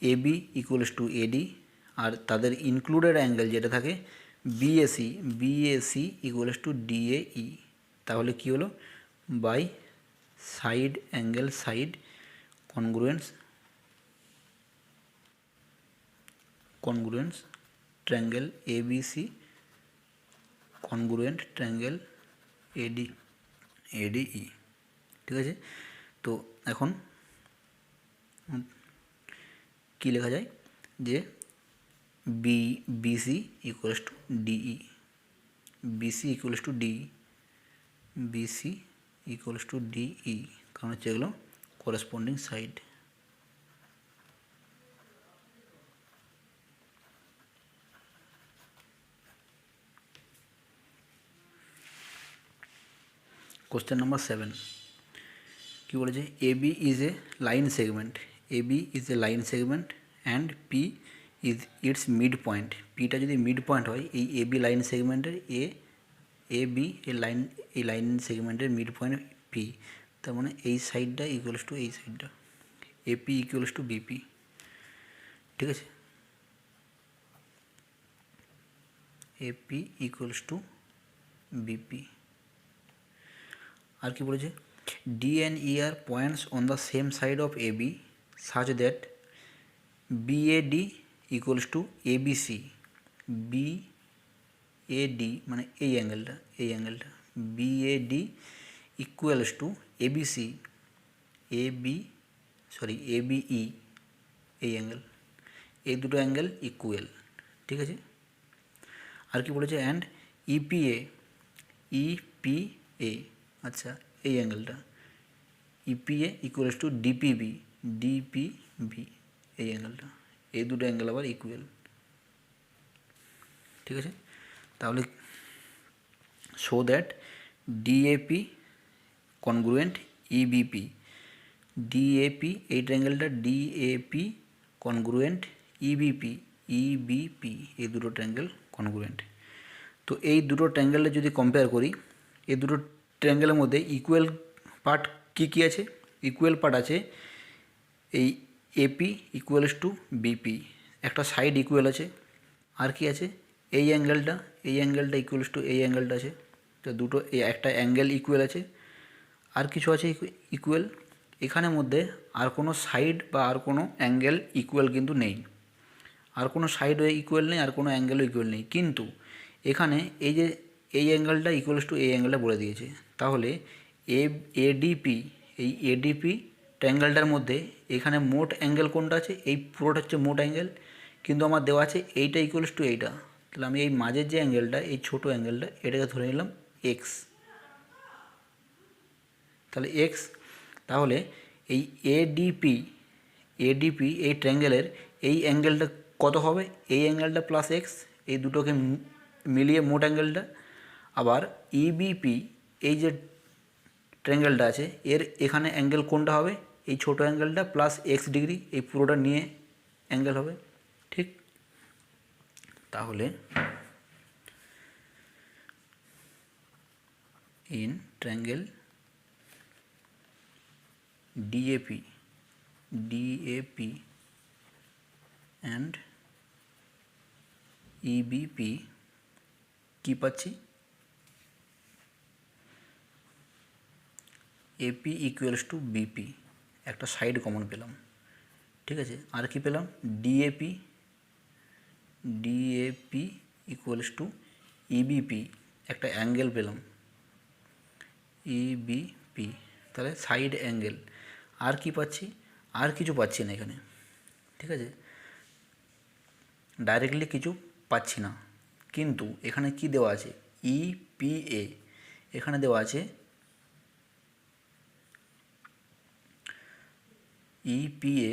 এবি ইকুয়ালস টু এডি, আর তাদের ইনক্লুডেড অ্যাঙ্গেল যেটা থাকে BAC, BAC equals to DAE. তাহলে কি হলো, by side angle side congruence, congruence triangle ABC congruent triangle AD, ADE. ঠিক আছে, তো এখন কি লেখা যায় যে BC equals to DE, BC equals to DE, BC equals to DE, কারণ হচ্ছে এগুলো করেসপন্ডিং সাইড। কোশ্চেন নাম্বার 7 কী বলেছে, AB is a line segment, AB is a line segment and P is its mid point. পিটা যদি mid point হয় এই AB line সেগমেন্টের, AB এই লাইন সেগমেন্টের মিড পয়েন্ট পি, তার মানে এই সাইডটা ইকুয়ালস টু এই সাইডটা, এপি ইকুয়ালস টু বিপি। ঠিক আছে, এপি ইকুয়ালস টু বিপি। আর কি বলেছে, D and E are points on the same side of AB such that BAD equals to ABC, BAD মানে এই অ্যাঙ্গেলটা, এই অ্যাঙ্গেলটা BAD equals to ABC, ABE এই অ্যাঙ্গেল, এই দুটো অ্যাঙ্গেল ইকুয়াল। ঠিক আছে, আর কি বলেছে, অ্যান্ড ইপিএ, ইপিএ আচ্ছা এই অ্যাঙ্গেলটা ইপিএ ইকুয়ালস টু ডিপিবি, ডিপিবি এই অ্যাঙ্গেলটা, এই দুটো অ্যাঙ্গেল আবার ইকুয়াল। ঠিক আছে, তাহলে show that DAP congruent EBP, DAP এই ট্রায়াঙ্গেলটা ডিএপি কনগ্রুয়েন্ট ইবিপি, ইবিপি এই দুটো ট্রায়াঙ্গেল কনগ্রুয়েন্ট। তো এই দুটো ট্রায়াঙ্গেলে যদি কম্পেয়ার করি, এই দুটো ট্রায়াঙ্গেলের মধ্যে ইকুয়াল পার্ট কী কী আছে, ইকুয়াল পার্ট আছে এই এপি ইকুয়ালস টু বিপি, একটা সাইড ইকুয়াল আছে, আর কি আছে এই অ্যাঙ্গেলটা, এই অ্যাঙ্গেলটা ইকুয়ালস টু এই অ্যাঙ্গেলটা আছে, তো দুটো একটা অ্যাঙ্গেল ইকুয়াল আছে, আর কিছু আছে ইকুয়াল। এখানের মধ্যে আর কোনো সাইড বা আর কোনো অ্যাঙ্গেল ইকুয়াল কিন্তু নেই, আর কোনো সাইডও ইকুয়াল নেই, আর কোনো অ্যাঙ্গেলও ইকুয়াল নেই, কিন্তু এখানে এই যে এই অ্যাঙ্গেলটা ইকুয়ালস টু এই অ্যাঙ্গেলটা বলে দিয়েছে। তাহলে এডিপি, এই এডিপি ট্রায়াঙ্গেলটার মধ্যে এখানে মোট অ্যাঙ্গেল কোনটা আছে, এই পুরোটা হচ্ছে মোট অ্যাঙ্গেল, কিন্তু আমার দেওয়া আছে এইটা ইকুয়ালস টু এইটা, তাহলে আমি এই মাঝের যে অ্যাঙ্গেলটা, এই ছোটো অ্যাঙ্গেলটা এটাকে ধরে নিলাম এক্স, তাহলে এক্স। তাহলে এই এডিপি, এডিপি এই ট্রায়াঙ্গেলের এই অ্যাঙ্গেলটা কত হবে, এই অ্যাঙ্গেলটা প্লাস এক্স, এই দুটোকে মিলিয়ে মোট অ্যাঙ্গেলটা। আবার ইবিপি এই যে ট্রায়াঙ্গেলটা আছে এর এখানে অ্যাঙ্গেল কোনটা হবে, এই ছোটো অ্যাঙ্গেলটা প্লাস এক্স ডিগ্রি, এই পুরোটা নিয়ে অ্যাঙ্গেল হবে। ঠিক, তাহলে in triangle DAP, DAP and EBP কী পাচ্ছি, এপি ইকুয়ালস টু বিপি, একটা সাইড কমন পেলাম। ঠিক আছে, আর কি পেলাম, DAP, DAP equals to EBP, একটা অ্যাঙ্গেল পেলাম ইবিপি, তাহলে সাইড অ্যাঙ্গেল। আর কি পাচ্ছি, আর কিছু পাচ্ছি না এখানে। ঠিক আছে, ডাইরেক্টলি কিছু পাচ্ছি না, কিন্তু এখানে কি দেওয়া আছে, ইপিএ, এখানে দেওয়া আছে ইপিএ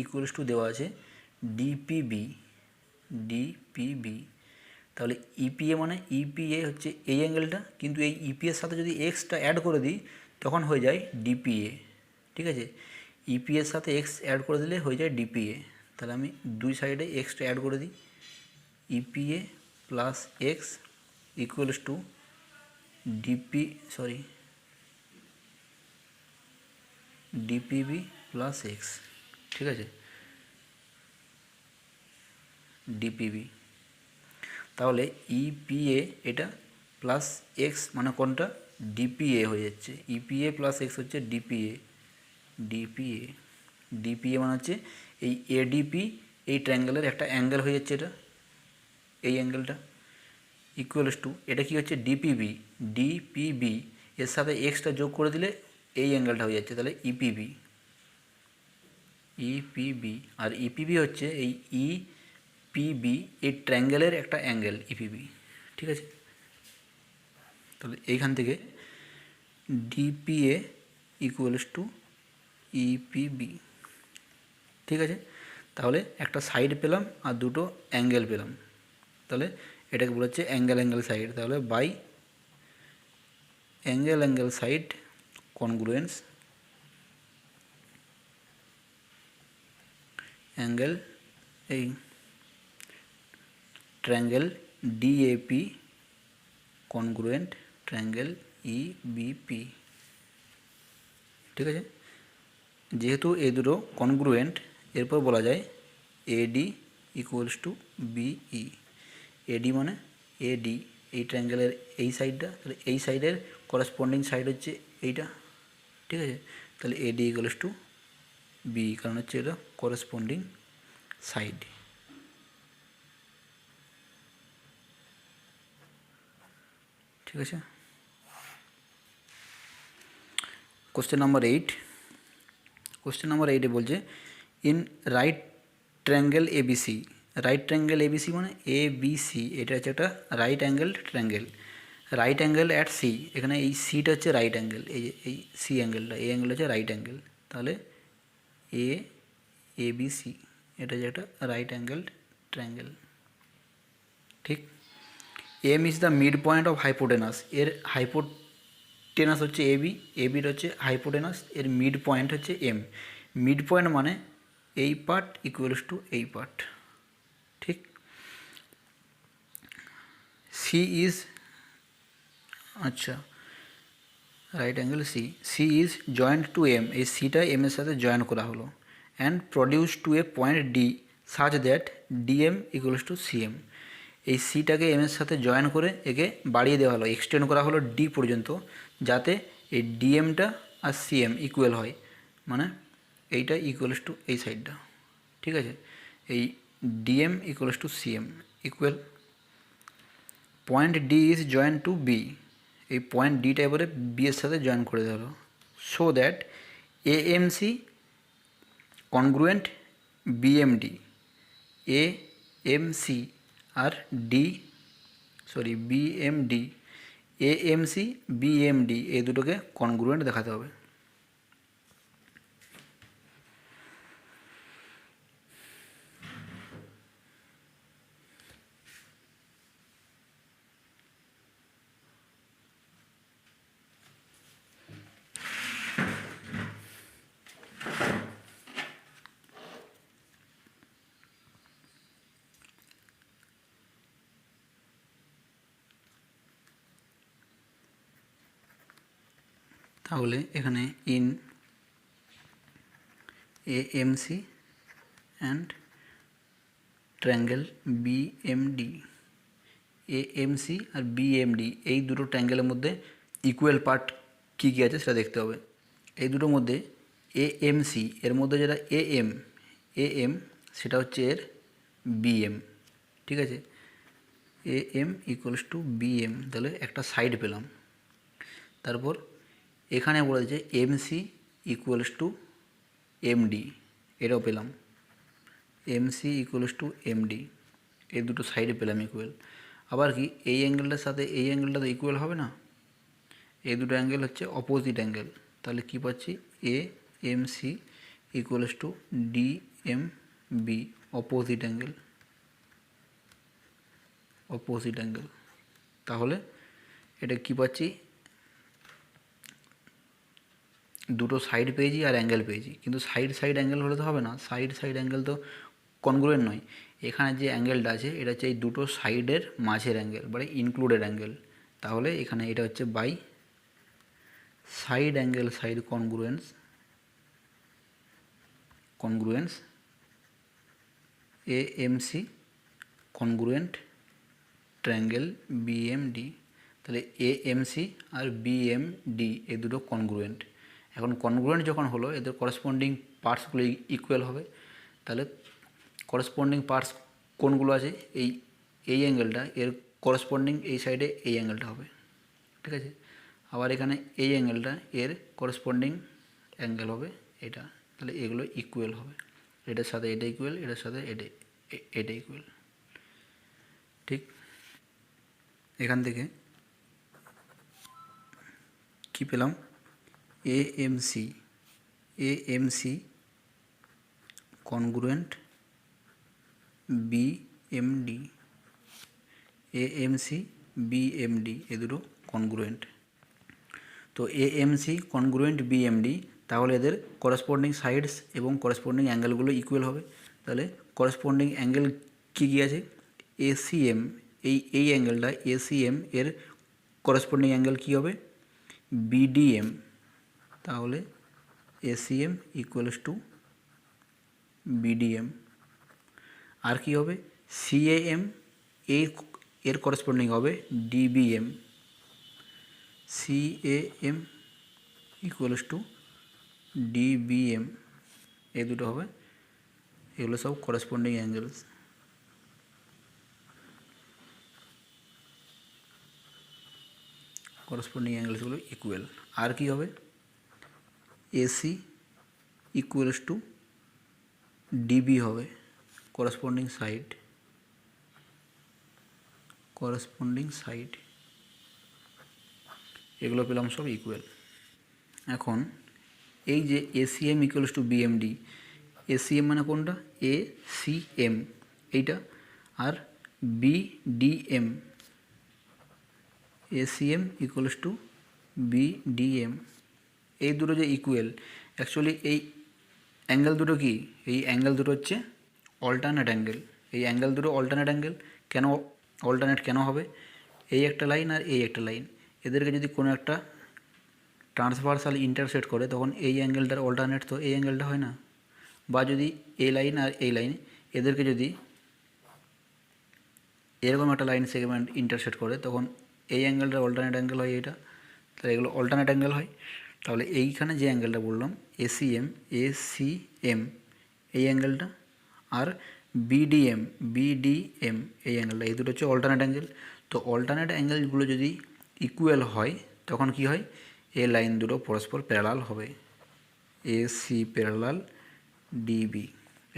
ইকুয়ালস টু দেওয়া আছে ডিপিবি। তাহলে ইপিএ মানে ইপিএ হচ্ছে এই অ্যাঙ্গেলটা, কিন্তু এই ইপিএর সাথে যদি এক্সটা অ্যাড করে দিই তখন হয়ে যায় ডিপিএ। ঠিক আছে, ইপিএর সাথে এক্স অ্যাড করে দিলে হয়ে যায় ডিপিএ। তাহলে আমি দুই সাইডে এক্সটা অ্যাড করে দিই, EPA plus X equals to DPB plus X. ঠিক আছে, ডিপিবি। তাহলে ইপিএ এটা প্লাস এক্স মানে কোনটা, ডিপিএ হয়ে যাচ্ছে। ইপিএ প্লাস এক্স হচ্ছে ডিপিএ মানে হচ্ছে এই এডিপি এই ট্রায়াঙ্গেলের একটা অ্যাঙ্গেল হয়ে যাচ্ছে, এটা এই অ্যাঙ্গেলটা ইকুয়ালস টু এটা কি হচ্ছে ডিপিবি এর সাথে এক্সটা যোগ করে দিলে এই অ্যাঙ্গেলটা হয়ে যাচ্ছে, তাহলে ইপিবি। আর ইপিবি হচ্ছে এই ইপিবি এই ট্রায়াঙ্গেলের একটা অ্যাঙ্গেল ইপিবি। ঠিক আছে, তাহলে এইখান থেকে ডিপিএ ইকুয়ালস টু ইপিবি। ঠিক আছে, তাহলে একটা সাইড পেলাম আর দুটো অ্যাঙ্গেল পেলাম, তাহলে এটাকে বলা হচ্ছে অ্যাঙ্গেল সাইড। তাহলে by angle side congruence angle এই triangle DAP congruent triangle EBP. ঠিক আছে, যেহেতু এই দুটো কনগ্রুয়েন্ট এরপর বলা যায় AD equals to BE. AD মানে এডি এই ট্রায়াঙ্গেলের এই সাইডটা, তাহলে এই সাইডের করেসপন্ডিং সাইড হচ্ছে এইটা। ঠিক আছে, তাহলে এডি ইকুয়ালস টু বি, কারণ হচ্ছে এটা করেসপন্ডিং সাইড। ঠিক আছে, কোশ্চেন নাম্বার 8 বলছে in right triangle ABC. Right triangle ABC মানে এবিসি, এটা হচ্ছে একটা right angle triangle. Right angle at C, এখানে এই সিটা হচ্ছে রাইট অ্যাঙ্গেল, এই যে এই সি অ্যাঙ্গেলটা, এই অ্যাঙ্গেল হচ্ছে রাইট অ্যাঙ্গেল। তাহলে এবিসি এটা হচ্ছে একটা রাইট অ্যাঙ্গেল ট্রায়াঙ্গেল। ঠিক, M is the mid point of hypotenuse. এর হাইপোটেনাস হচ্ছে এবির হচ্ছে হাইপোটেনাস, এর মিড পয়েন্ট হচ্ছে এম। মিড পয়েন্ট মানে এই পার্ট ইকুয়ালস টু এই পার্ট। ঠিক, C is right angle C is joined to M, এই সিটা এম এর সাথে জয়েন করা হলো, and produce to a point D such that DM equals to CM. এই সিটাকে এম এর সাথে জয়েন করে একে বাড়িয়ে দেওয়া হলো, এক্সটেন্ড করা হলো ডি পর্যন্ত, যাতে এই ডিএমটা আর সিএম ইকুয়াল হয়, মানে এইটা ইকুয়ালস টু এই সাইডটা। ঠিক আছে, এই DM equals to CM equal point D is join to B, এই পয়েন্ট ডিটা এবারে বি এর সাথে জয়েন করে দেওয়া হলো, so that AMC congruent BMD. AMC আর বিএমডি, এএমসি বিএমডি এই দুটোকে কনগ্রুয়েন্ট দেখাতে হবে। তাহলে এখানে in AMC and triangle BMD, AMC আর বিএমডি এই দুটো ট্রায়াঙ্গেলের মধ্যে ইকুয়াল পার্ট কী কী আছে সেটা দেখতে হবে। এই দুটোর মধ্যে এএমসি এর মধ্যে যেটা এএম সেটা হচ্ছে এর বিএম। ঠিক আছে, এএম ইকুয়ালস টু বিএম, তাহলে একটা সাইড পেলাম। তারপর এখানে বলেছে এমসি ইকুয়ালস টু এমডি, এটাও পেলাম, এমসি ইকুয়ালস টু এমডি, এই দুটো সাইডে পেলাম ইকুয়াল। আবার কি এই অ্যাঙ্গেলটার সাথে এই অ্যাঙ্গেলটা তো ইকুয়াল হবে না, এই দুটো অ্যাঙ্গেল হচ্ছে অপোজিট অ্যাঙ্গেল। তাহলে কী পাচ্ছি, A M C equals to D M B, opposite angle, opposite angle. তাহলে এটা কী পাচ্ছি, দুটো সাইড পেয়েছি আর অ্যাঙ্গেল পেয়েছি, কিন্তু সাইড সাইড অ্যাঙ্গেল হলে তো হবে না, সাইড সাইড অ্যাঙ্গেল তো কনগ্রুয়েন্ট নয়। এখানে যে অ্যাঙ্গেলটা আছে এটা হচ্ছে এই দুটো সাইডের মাঝের অ্যাঙ্গেল, মানে ইনক্লুডেড অ্যাঙ্গেল। তাহলে এখানে এটা হচ্ছে by side angle side congruence, congruence A M C congruent triangle BMD. তাহলে এ এম সি আর বিএমডি এই দুটো কনগ্রুয়েন্ট। এখন কনগ্রুয়েন্ট যখন হলো এদের করসপন্ডিং পার্টসগুলো ইকুয়াল হবে। তাহলে করসপন্ডিং পার্টস কোনগুলো আছে, এই অ্যাঙ্গেলটা এর করসপন্ডিং এই সাইডে এই অ্যাঙ্গেলটা হবে, ঠিক আছে। আবার এখানে এই অ্যাঙ্গেলটা এর করসপন্ডিং অ্যাঙ্গেল হবে এটা। তাহলে এগুলো ইকুয়াল হবে, এটার সাথে এটা ইকুয়াল, এটার সাথে এটা ইকুয়াল, ঠিক। এখান থেকে কি পেলাম, A M C congruent BMD, A M C BMD এ দুটো কনগ্রুয়েন্ট। তো A M C congruent BMD, তাহলে এদের করসপন্ডিং সাইডস এবং করসপন্ডিং অ্যাঙ্গেলগুলো ইকুয়াল হবে। তাহলে করসপন্ডিং অ্যাঙ্গেল কী কী আছে, এসিএম, এই অ্যাঙ্গেলটা এসিএম এর করসপন্ডিং অ্যাঙ্গেল কী হবে, বিডিএম। তাহলে এসিএম ইকুয়ালস টু বিডিএম। আর কি হবে, সিএএম এর করসপন্ডিং হবে DBM, CAM equals to DBM, এই দুটো হবে, এগুলো সব করসপন্ডিং অ্যাঙ্গেলস। করসপন্ডিং অ্যাঙ্গেলসগুলো ইকুয়াল। আর কি হবে, এসি ইকুয়ালস টু ডিবি হবে, করসপন্ডিং সাইড, করসপন্ডিং সাইড, এগুলো পেলাম সব ইকুয়াল। এখন এই যে ACM equals to BMD, ACM মানে কোনটা, এ সি এম এইটা, আর BDM, ACM equals to BDM, এই দুটো যে ইকুয়াল, অ্যাকচুয়ালি এই অ্যাঙ্গেল দুটো কি, এই অ্যাঙ্গেল দুটো হচ্ছে অল্টারনেট অ্যাঙ্গেল। এই অ্যাঙ্গেল দুটো অল্টারনেট অ্যাঙ্গেল। কেন অল্টারনেট কেন হবে, এই একটা লাইন আর এই একটা লাইন, এদেরকে যদি কোনো একটা ট্রান্সভার্সাল ইন্টারসেক্ট করে তখন এই অ্যাঙ্গেলটার অল্টারনেট তো এই অ্যাঙ্গেলটা হয় না। বা যদি এই লাইন আর এই লাইন এদেরকে যদি এরকম একটা লাইন সেগমেন্ট ইন্টারসেক্ট করে তখন এই অ্যাঙ্গেলটার অল্টারনেট অ্যাঙ্গেল হয় এটা, তাহলে এগুলো অল্টারনেট অ্যাঙ্গেল হয়। তাহলে এইখানে যে অ্যাঙ্গেলটা বললাম এসিএম এই অ্যাঙ্গেলটা, আর বিডিএম এই অ্যাঙ্গেলটা, এই দুটো হচ্ছে অল্টারনেট অ্যাঙ্গেল। তো অল্টারনেট অ্যাঙ্গেলগুলো যদি ইকুয়াল হয় তখন কি হয়, এই লাইন দুটো পরস্পর প্যারালাল হবে, এসি প্যারালাল ডিবি।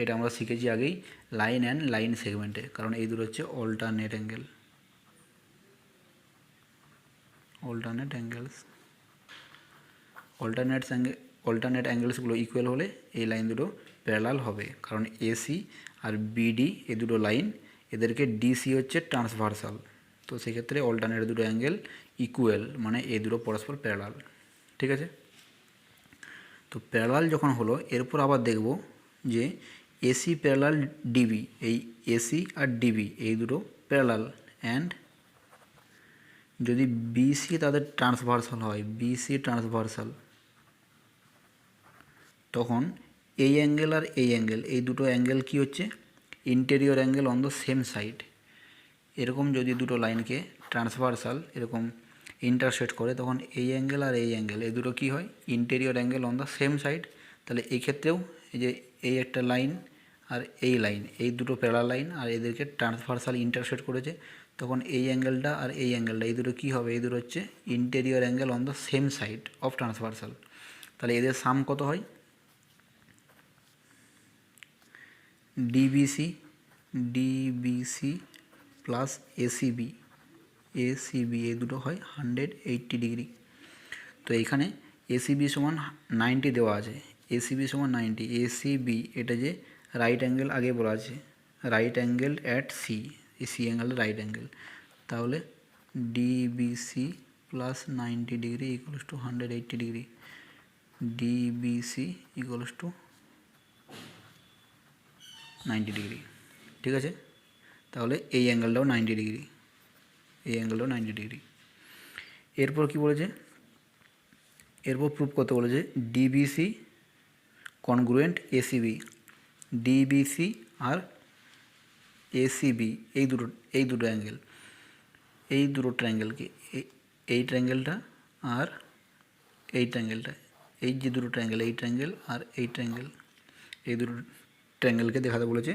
এটা আমরা শিখেছি আগেই লাইন অ্যান্ড লাইন সেগমেন্টে, কারণ এই দুটো হচ্ছে alternate angle, alternate angles. Alternate অ্যাঙ্গেলসগুলো ইকুয়াল হলে এই লাইন দুটো প্যারালাল হবে, কারণ এসি আর বিডি এই দুটো লাইন এদেরকে ডিসি হচ্ছে ট্রান্সভার্সাল। তো সেক্ষেত্রে অল্টারনেট দুটো অ্যাঙ্গেল ইকুয়াল মানে এই দুটো পরস্পর প্যারালাল, ঠিক আছে। তো প্যারালাল যখন হলো এরপর আবার দেখব যে এসি প্যারালাল ডিবি, এই এসি আর ডিবি এই দুটো প্যারালাল, অ্যান্ড যদি বিসি তাদের ট্রান্সভার্সাল হয়, বিসি ট্রান্সভার্সাল, তখন এই অ্যাঙ্গেল আর এই অ্যাঙ্গেল এই দুটো অ্যাঙ্গেল কি হচ্ছে, interior angle on the same side. এরকম যদি দুটো লাইনকে ট্রান্সভার্সাল এরকম ইন্টারসেক্ট করে তখন এই অ্যাঙ্গেল আর এই অ্যাঙ্গেল এই দুটো কী হয়, interior angle on the same side. তাহলে এই ক্ষেত্রেও এই যে এই একটা লাইন আর এই লাইন এই দুটো প্যারালাল লাইন আর এদেরকে ট্রান্সভার্সাল ইন্টারসেক্ট করেছে, তখন এই অ্যাঙ্গেলটা আর এই অ্যাঙ্গেলটা এই দুটো কী হবে, এই দুটো হচ্ছে interior angle on the same side of transversal. তাহলে এদের সাম কত হয়, ডিবিসি প্লাস এসিবি, এই দুটো হয় 180 ডিগ্রি। তো এইখানে এসিবি সমান 90 দেওয়া আছে, এসিবি সমান 90, এসিবি এটা যে রাইট অ্যাঙ্গেল আগে বলা আছে, রাইট অ্যাঙ্গেল অ্যাট সি, এই সি অ্যাঙ্গেল রাইট অ্যাঙ্গেল, তাহলে DBC plus 90 degree equals to 180 degree, DBC equals two 90 degree. ঠিক আছে, তাহলে এই অ্যাঙ্গেলটাও 90 ডিগ্রি, এই অ্যাঙ্গেলটাও 90 ডিগ্রি। এরপর কি বলেছে, এরপর প্রুফ করতে বলেছে ডিবিসি কনগ্রুয়েন্ট এসিবি, ডিবিসি আর এসিবি এই দুটো অ্যাঙ্গেল, এই দুটো ট্রায়াঙ্গেলকে, এই ট্রায়াঙ্গেলটা আর এই ট্রায়াঙ্গেলটা, এই যে দুটো ট্রায়াঙ্গেল, এই ট্রায়াঙ্গেল আর এই ট্রায়াঙ্গেল, এই দুটো ট্রায়াঙ্গেলকে দেখাতে বলেছে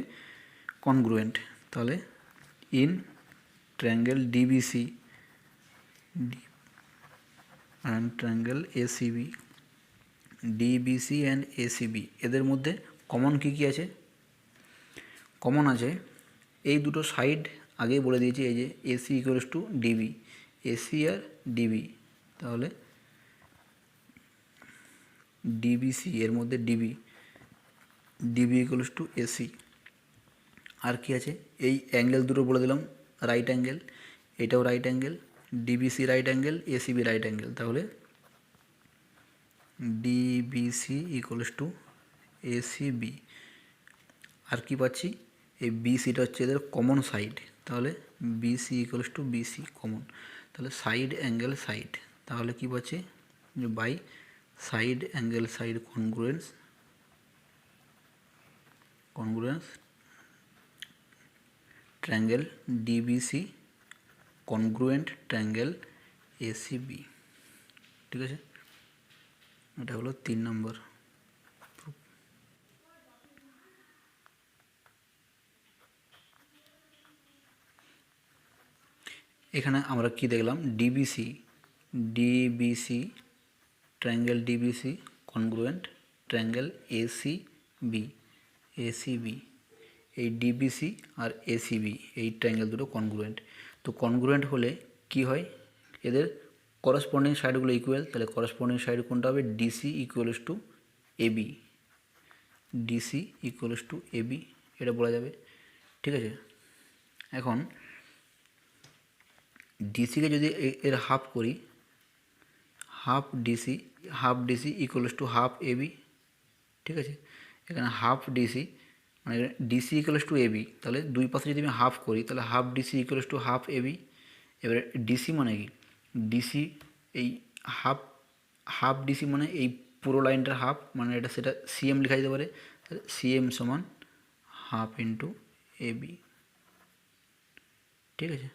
কনগ্রুয়েন্ট। তাহলে in triangle DBC and triangle ACB, DBC and ACB এদের মধ্যে কমন কী কী আছে? কমন আছে এই দুটো সাইড, আগেই বলে দিয়েছি, এই যে AC equals to DB, AC আর ডিবি, তাহলে ডিবিসি এর মধ্যে ডিবি ইকুয়ালস টু এসি। আর কি আছে, এই অ্যাঙ্গেল দুটো বলে দিলাম রাইট অ্যাঙ্গেল, এটাও right angle, DBC right angle, ACB right angle, তাহলে ডিবিসি ইকুয়ালস টু এসিবি। আর কি পাচ্ছি, এই বিসিটা হচ্ছে এদের কমন সাইড, তাহলে BC equals to BC common, তাহলে সাইড অ্যাঙ্গেল সাইড, তাহলে কি পাচ্ছি by side angle side congruence triangle DBC congruent triangle ACB. ঠিক আছে, এটা হলো 3 নম্বর। এখানে আমরা কি দেখলাম, DBC triangle DBC congruent triangle ACB, এই ডিবিসি আর এসিবি এই ট্রায়াঙ্গেল দুটো কনগ্রুয়েন্ট। তো কনগ্রুয়েন্ট হলে কি হয়, এদের করসপন্ডিং সাইডগুলো ইকুয়াল, তাহলে করসপন্ডিং সাইড কোনটা হবে, DC equals to AB, DC equals to AB, এটা বলা যাবে। ঠিক আছে, এখন ডিসিকে যদি এর হাফ করি, half DC equals to half AB. ঠিক আছে, এখানে হাফ ডিসি মানে ডিসি ইকুয়ালস টু এবি, তাহলে দুই পাশে যদি আমি হাফ করি তাহলে half DC equals to half AB. এবারে ডিসি মানে কি, ডিসি এই হাফ ডিসি মানে এই পুরো লাইনটার হাফ, মানে এটা সেটা সিএম লেখা যেতে পারে, সিএম সমান হাফ ইন্টু এবি। ঠিক আছে।